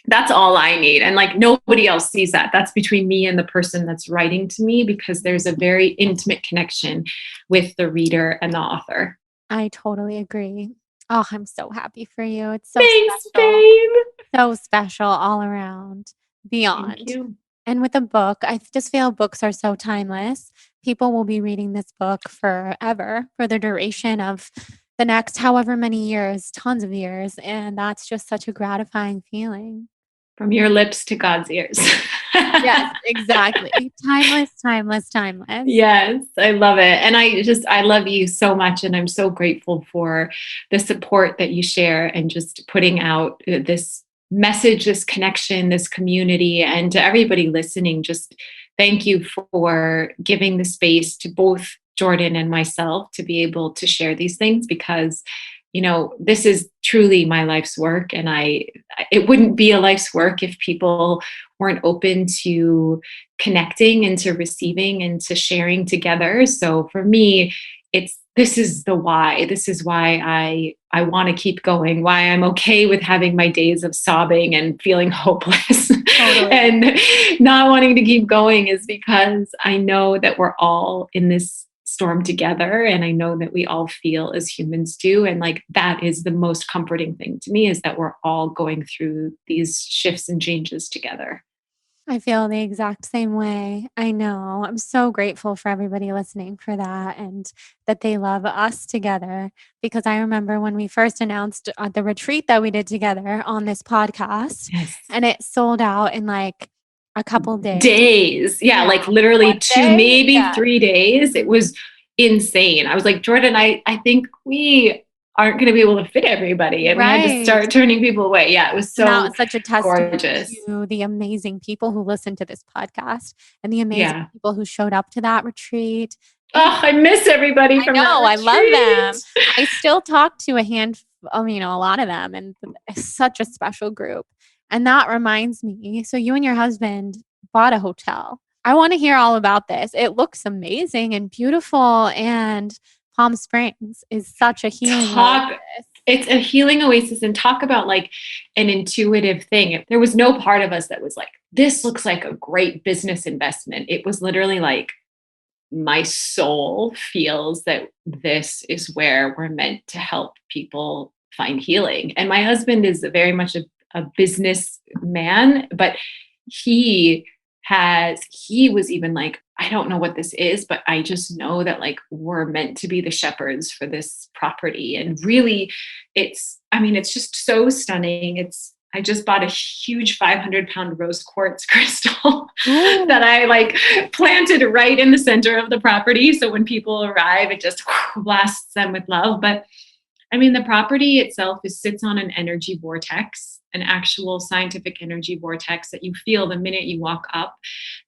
that's all I need. And like nobody else sees that. That's between me and the person that's writing to me, because there's a very intimate connection with the reader and the author. I totally agree. Oh, I'm so happy for you. It's so Thanks, special. babe. So special all around. Beyond. Thank you. And with a book, I just feel books are so timeless. People will be reading this book forever, for the duration of the next however many years, tons of years. And that's just such a gratifying feeling. From your lips to God's ears. Yes, exactly. Timeless, timeless, timeless. Yes, I love it. And I love you so much. And I'm so grateful for the support that you share and just putting out this message, this connection, this community. And to everybody listening, just thank you for giving the space to both Jordan and myself to be able to share these things, because this is truly my life's work. And it wouldn't be a life's work if people weren't open to connecting and to receiving and to sharing together. So for me, this is the why. This is why I want to keep going, why I'm okay with having my days of sobbing and feeling hopeless and not wanting to keep going, is because I know that we're all in this storm together. And I know that we all feel as humans do. And like, that is the most comforting thing to me, is that we're all going through these shifts and changes together. I feel the exact same way. I know. I'm so grateful for everybody listening for that, and that they love us together, because I remember when we first announced the retreat that we did together on this podcast, and it sold out in like a couple days. Yeah, like literally 2, maybe 3 days. It was insane. I was like, Jordan, I think we aren't going to be able to fit everybody. And we had to start turning people away. Yeah, it was so and that was such a testament gorgeous to the amazing people who listened to this podcast and the amazing Yeah. people who showed up to that retreat. Oh, I miss everybody from that I retreat. love them. I still talk to a lot of them, and it's such a special group. And that reminds me, so you and your husband bought a hotel. I want to hear all about this. It looks amazing and beautiful, and Palm Springs is such a healing oasis. It's a healing oasis, and talk about like an intuitive thing. There was no part of us that was like, this looks like a great business investment. It was literally like, my soul feels that this is where we're meant to help people find healing. And my husband is very much a business man, but he was even like, I don't know what this is, but I just know that like we're meant to be the shepherds for this property. And really it's just so stunning. I just bought a huge 500-pound rose quartz crystal that I like planted right in the center of the property. So when people arrive, it just blasts them with love. But I mean, the property itself sits on an energy vortex, an actual scientific energy vortex that you feel the minute you walk up.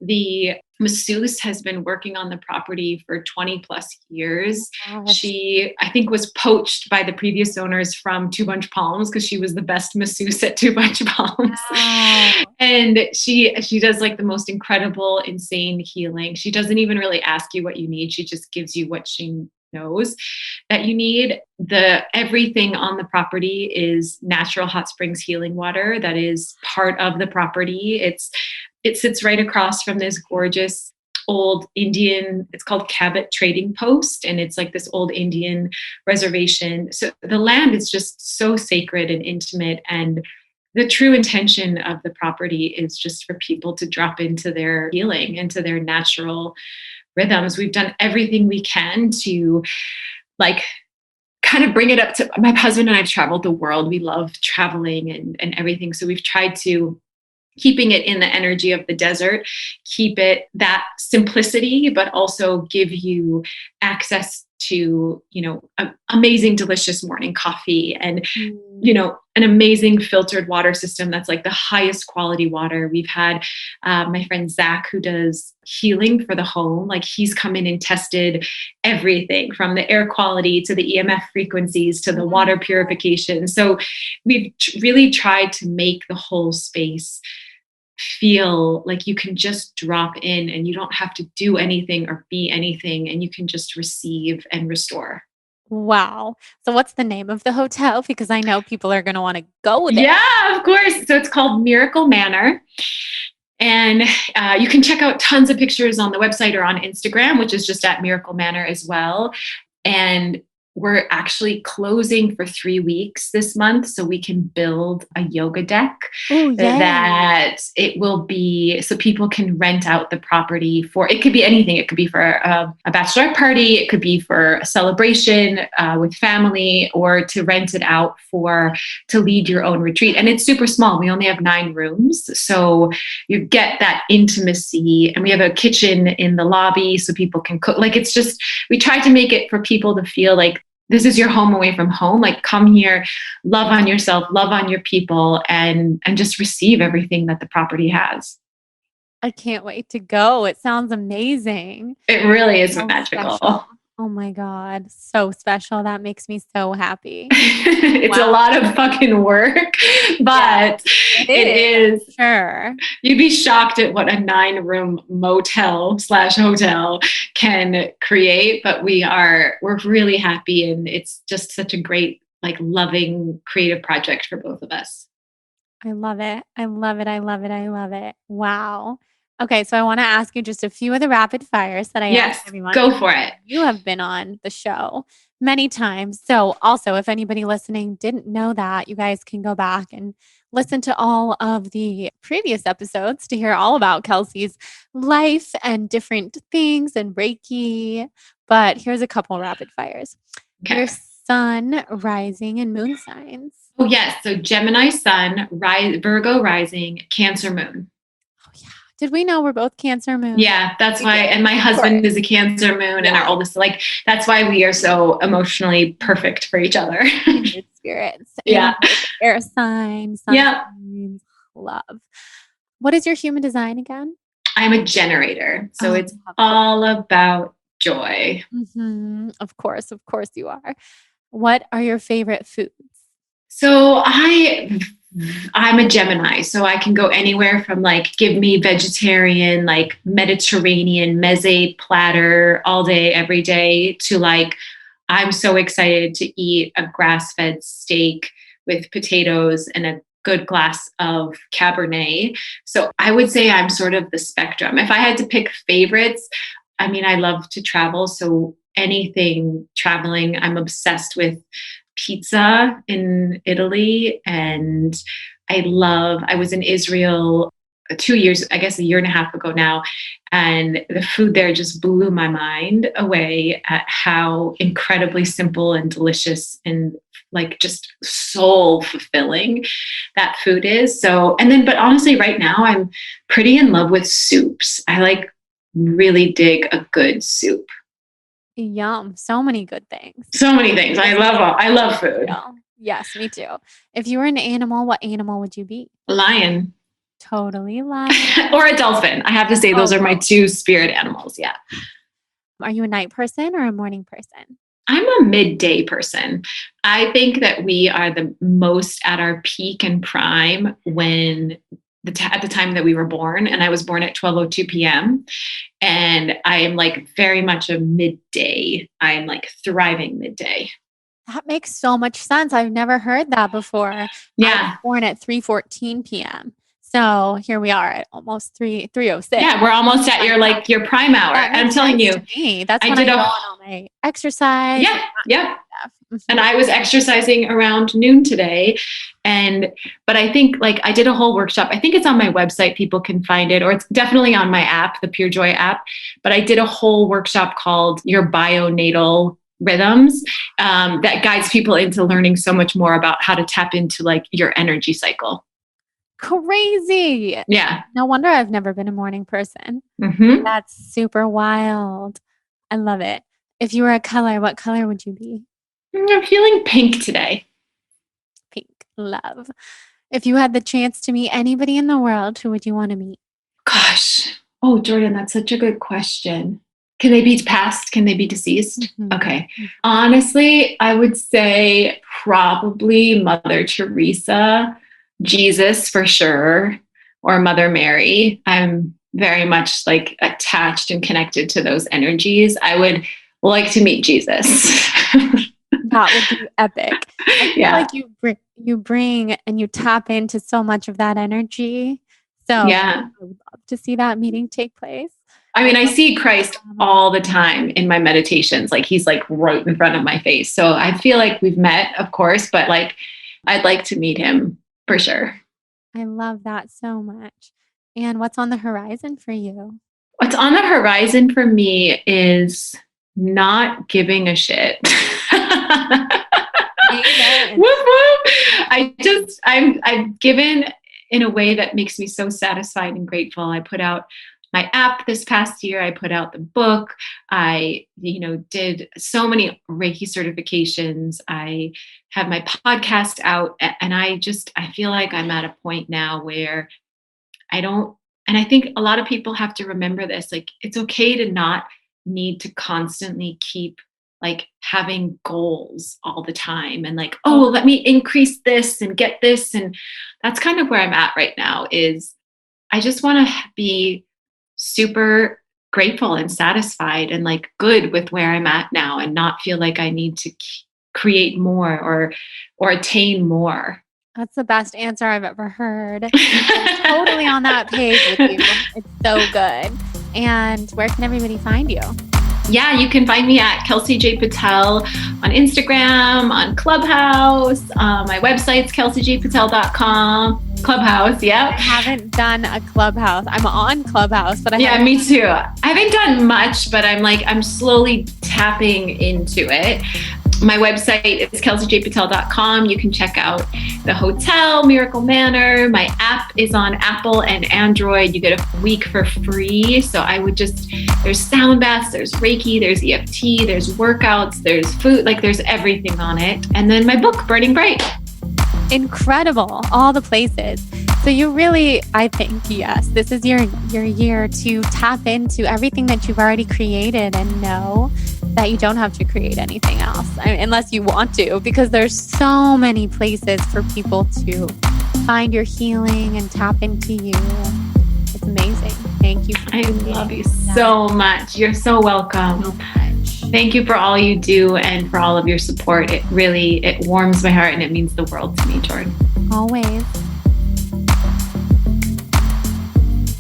The masseuse has been working on the property for 20 plus years. Gosh. She, I think, was poached by the previous owners from Two Bunch Palms because she was the best masseuse at Two Bunch Palms. Wow. And she does like the most incredible, insane healing. She doesn't even really ask you what you need. She just gives you what she knows that you need. Everything on the property is natural hot springs healing water that is part of the property. It sits right across from this gorgeous old Indian, it's called Cabot Trading Post, and it's like this old Indian reservation. So the land is just so sacred and intimate, and the true intention of the property is just for people to drop into their healing, into their natural rhythms. We've done everything we can to like kind of bring it up to, my husband and I have traveled the world. We love traveling and everything. So we've tried to keeping it in the energy of the desert, keep it that simplicity, but also give you access to, amazing, delicious morning coffee and, an amazing filtered water system that's like the highest quality water. We've had my friend Zach, who does healing for the home. Like he's come in and tested everything from the air quality to the EMF frequencies to the water purification. So we've really tried to make the whole space feel like you can just drop in and you don't have to do anything or be anything, and you can just receive and restore. Wow. So what's the name of the hotel? Because I know people are going to want to go there. Yeah, of course. So it's called Miracle Manor. And you can check out tons of pictures on the website or on Instagram, which is just at Miracle Manor as well. And we're actually closing for 3 weeks this month so we can build a yoga deck that it will be so people can rent out the property for, it could be anything. It could be for a bachelorette party. It could be for a celebration with family, or to rent it out to lead your own retreat. And it's super small. We only have 9 rooms. So you get that intimacy, and we have a kitchen in the lobby so people can cook. Like it's just, we try to make it for people to feel like this is your home away from home. Like come here, love on yourself, love on your people, and just receive everything that the property has. I can't wait to go. It sounds amazing. It really is magical. Special. Oh my God. So special. That makes me so happy. It's a lot of fucking work, but it is. Sure. You'd be shocked at what a 9-room motel/hotel can create, but we're really happy, and it's just such a great, like loving, creative project for both of us. I love it. I love it. I love it. I love it. Wow. Okay, so I want to ask you just a few of the rapid fires that I ask everyone. Go for it. You have been on the show many times. So also, if anybody listening didn't know that, you guys can go back and listen to all of the previous episodes to hear all about Kelsey's life and different things and Reiki. But here's a couple rapid fires. Okay. Your sun, rising, and moon signs. Oh, yes. So Gemini sun, Virgo rising, Cancer moon. Did we know we're both Cancer moon? Yeah, that's why. And my husband is a Cancer moon, and our oldest, like, that's why we are so emotionally perfect for each other. Kindred spirits. Yeah. Air signs. Yeah. Love. What is your human design again? I'm a generator. So it's all about joy. Mm-hmm. Of course you are. What are your favorite foods? So I'm a Gemini, so I can go anywhere from like, give me vegetarian, like Mediterranean meze platter all day, every day, to like, I'm so excited to eat a grass-fed steak with potatoes and a good glass of Cabernet. So I would say I'm sort of the spectrum. If I had to pick favorites, I mean, I love to travel. So anything traveling, I'm obsessed with pizza in Italy. And I was in Israel 2 years, I guess a year and a half ago now. And the food there just blew my mind away at how incredibly simple and delicious and like just soul fulfilling that food is. So, but honestly, right now I'm pretty in love with soups. I like really dig a good soup. Yum. So many good things. So many things. I love food. Yes, me too. If you were an animal, what animal would you be? A lion. Totally lion. Or a dolphin. I have to say those are my two spirit animals. Yeah. Are you a night person or a morning person? I'm a midday person. I think that we are the most at our peak and prime when at the time that we were born, and I was born at 12:02 p.m. And I am like very much a midday. I am like thriving midday. That makes so much sense. I've never heard that before. Yeah. I was born at 3:14 p.m. So here we are at almost 3:06. Yeah, we're almost at your prime hour. I'm telling you. That's when I go on all my exercise. Yeah. And I was exercising around noon today. But I think like I did a whole workshop. I think it's on my website. People can find it, or it's definitely on my app, the Pure Joy app. But I did a whole workshop called Your Bionatal Rhythms that guides people into learning so much more about how to tap into like your energy cycle. Crazy. Yeah. No wonder I've never been a morning person. Mm-hmm. That's super wild. I love it. If you were a color, what color would you be? I'm feeling pink today. Pink. Love. If you had the chance to meet anybody in the world, who would you want to meet? Gosh. Oh, Jordan, that's such a good question. Can they be past? Can they be deceased? Mm-hmm. Okay. Honestly, I would say probably Mother Teresa, Jesus for sure, or Mother Mary. I'm very much like attached and connected to those energies. I would like to meet Jesus. That would be epic. I feel like you bring and you tap into so much of that energy. So yeah, I would love to see that meeting take place. I mean, I see Christ all the time in my meditations. Like he's like right in front of my face. So I feel like we've met, of course, but like I'd like to meet him for sure. I love that so much. And what's on the horizon for you? What's on the horizon for me is not giving a shit. Amen. Whoop, whoop. I've given in a way that makes me so satisfied and grateful. I put out my app this past year. I put out the book. I, did so many Reiki certifications. I have my podcast out, and I feel like I'm at a point now where and I think a lot of people have to remember this, like, it's okay to not need to constantly keep like having goals all the time and like, oh, let me increase this and get this. And that's kind of where I'm at right now is I just want to be super grateful and satisfied and like good with where I'm at now and not feel like I need to create more or attain more. That's the best answer I've ever heard. I'm totally on that page with you. It's so good. And where can everybody find you? Yeah, you can find me at Kelsey J. Patel on Instagram, on Clubhouse. My website's kelseyjpatel.com. Clubhouse, yeah. I haven't done a Clubhouse. I'm on Clubhouse, but me too. I haven't done much, but I'm slowly tapping into it. My website is kelseyjpatel.com. You can check out the hotel, Miracle Manor. My app is on Apple and Android. You get a week for free. So I would there's sound baths, there's Reiki, there's EFT, there's workouts, there's food, like there's everything on it. And then my book, Burning Bright. Incredible. All the places. So you really, I think, yes, this is your year to tap into everything that you've already created and know that you don't have to create anything else unless you want to, because there's so many places for people to find your healing and tap into you. It's amazing. Thank you. I love you so much. You're so welcome. So much. Thank you for all you do and for all of your support. It warms my heart and it means the world to me, Jordan. Always.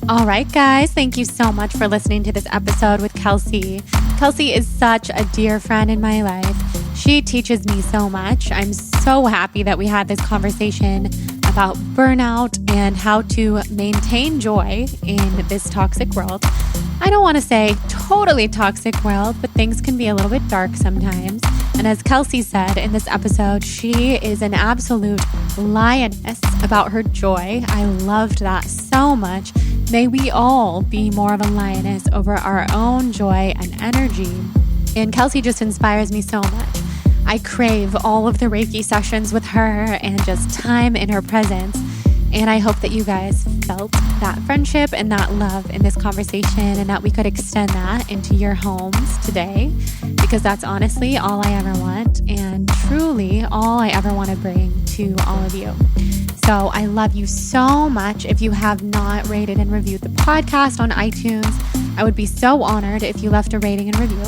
All right, guys, thank you so much for listening to this episode with Kelsey. Kelsey is such a dear friend in my life. She teaches me so much. I'm so happy that we had this conversation about burnout and how to maintain joy in this toxic world. I don't want to say totally toxic world, but things can be a little bit dark sometimes. And as Kelsey said in this episode, she is an absolute lioness about her joy. I loved that so much. May we all be more of a lioness over our own joy and energy. And Kelsey just inspires me so much. I crave all of the Reiki sessions with her and just time in her presence. And I hope that you guys felt that friendship and that love in this conversation and that we could extend that into your homes today, because that's honestly all I ever want and truly all I ever want to bring to all of you. So I love you so much. If you have not rated and reviewed the podcast on iTunes, I would be so honored if you left a rating and review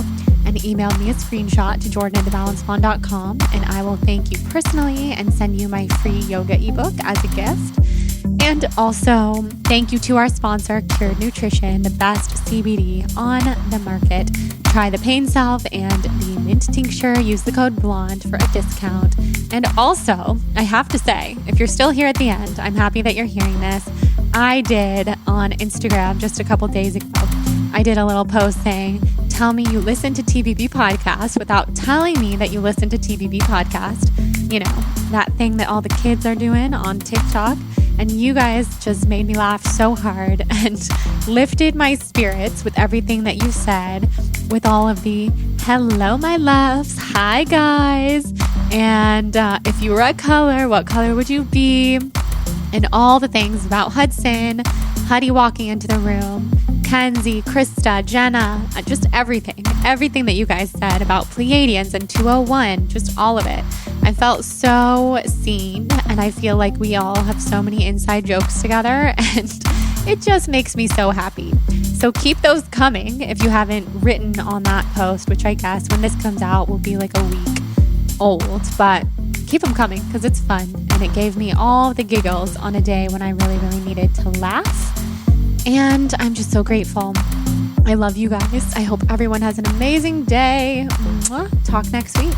and emailed me a screenshot to jordan@thebalancedblonde.com, and I will thank you personally and send you my free yoga ebook as a gift. And also, thank you to our sponsor, Cured Nutrition, the best CBD on the market. Try the Pain Salve and the Mint Tincture. Use the code BLONDE for a discount. And also, I have to say, if you're still here at the end, I'm happy that you're hearing this. I did on Instagram just a couple days ago. I did a little post saying, tell me you listen to TBB podcast without telling me that you listen to TBB podcast. You know, that thing that all the kids are doing on TikTok. And you guys just made me laugh so hard and lifted my spirits with everything that you said, with all of the hello, my loves, hi, guys. And if you were a color, what color would you be? And all the things about Hudson, Huddy walking into the room, Kenzie, Krista, Jenna, just everything that you guys said about Pleiadians and 201, just all of it. I felt so seen, and I feel like we all have so many inside jokes together, and it just makes me so happy. So keep those coming if you haven't written on that post, which I guess when this comes out will be like a week old, but keep them coming because it's fun, and it gave me all the giggles on a day when I really, really needed to laugh. And I'm just so grateful. I love you guys. I hope everyone has an amazing day. Mwah. Talk next week.